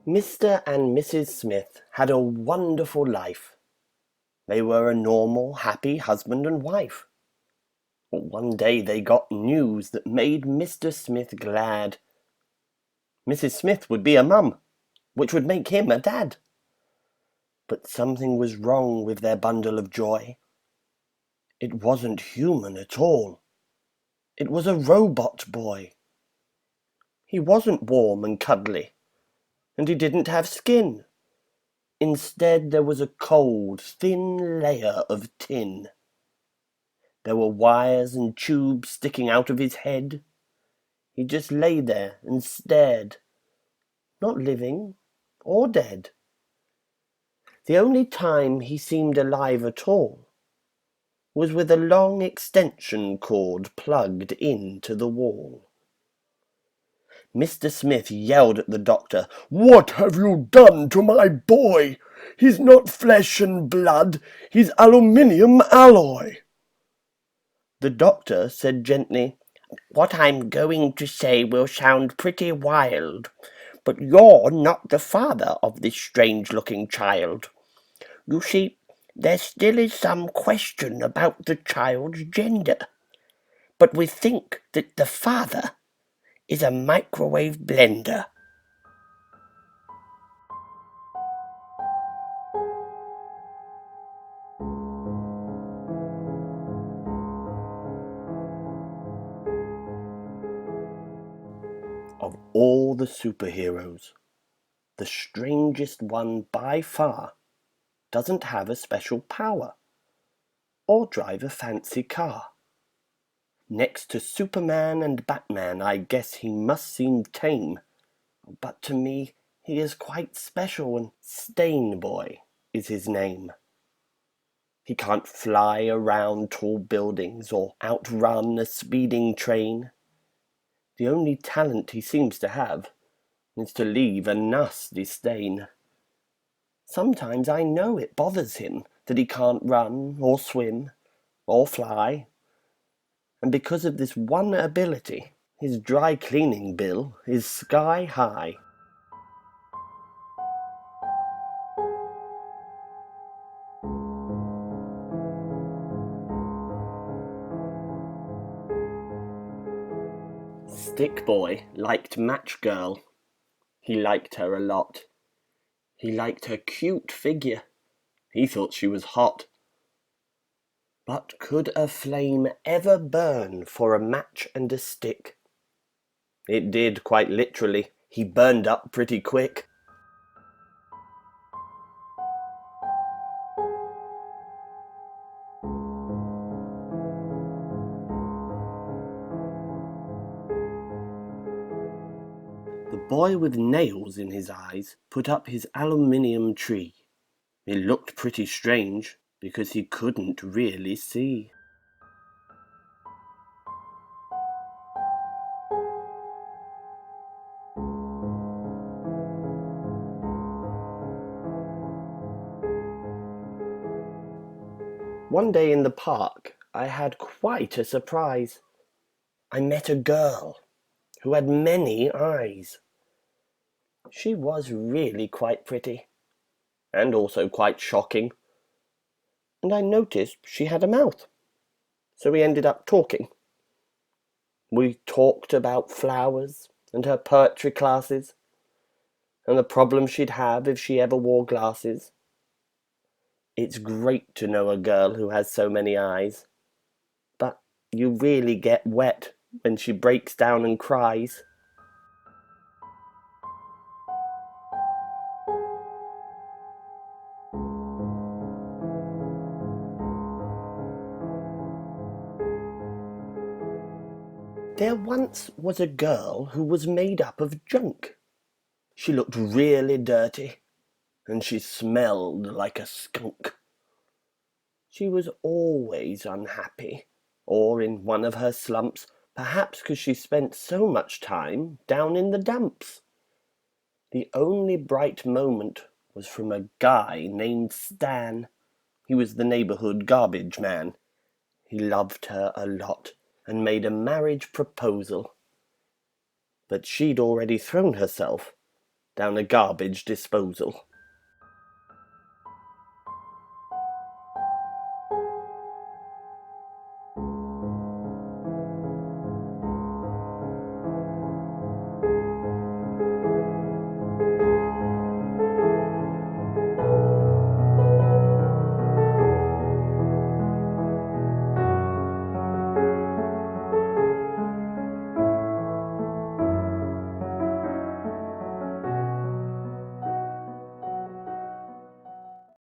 Mr. and Mrs. Smith had a wonderful life. They were a normal, happy husband and wife. But one day they got news that made Mr. Smith glad. Mrs. Smith would be a mum, which would make him a dad. But something was wrong with their bundle of joy. It wasn't human at all. It was a robot boy. He wasn't warm and cuddly, and he didn't have skin. Instead, there was a cold, thin layer of tin. There were wires and tubes sticking out of his head. He just lay there and stared, not living or dead. The only time he seemed alive at all was with a long extension cord plugged into the wall. Mr. Smith yelled at the doctor. "What have you done to my boy? He's not flesh and blood, he's aluminium alloy." The doctor said gently, "What I'm going to say will sound pretty wild, but you're not the father of this strange-looking child. You see, there still is some question about the child's gender, but we think that the father is a microwave blender." Of all the superheroes, the strangest one by far doesn't have a special power or drive a fancy car. Next to Superman and Batman, I guess he must seem tame, but to me he is quite special, and Stain Boy is his name. He can't fly around tall buildings or outrun a speeding train. The only talent he seems to have is to leave a nasty stain. Sometimes I know it bothers him that he can't run or swim or fly, and because of this one ability, his dry cleaning bill is sky high. Stick Boy liked Match Girl. He liked her a lot. He liked her cute figure. He thought she was hot. But could a flame ever burn for a match and a stick? It did, quite literally. He burned up pretty quick. The boy with nails in his eyes put up his aluminium tree. It looked pretty strange because he couldn't really see. One day in the park, I had quite a surprise. I met a girl who had many eyes. She was really quite pretty, and also quite shocking. And I noticed she had a mouth, so we ended up talking. We talked about flowers and her poetry classes, and the problem she'd have if she ever wore glasses. It's great to know a girl who has so many eyes, but you really get wet when she breaks down and cries. There once was a girl who was made up of junk. She looked really dirty, and she smelled like a skunk. She was always unhappy, or in one of her slumps, perhaps because she spent so much time down in the dumps. The only bright moment was from a guy named Stan. He was the neighborhood garbage man. He loved her a lot and made a marriage proposal. But she'd already thrown herself, down a garbage disposal.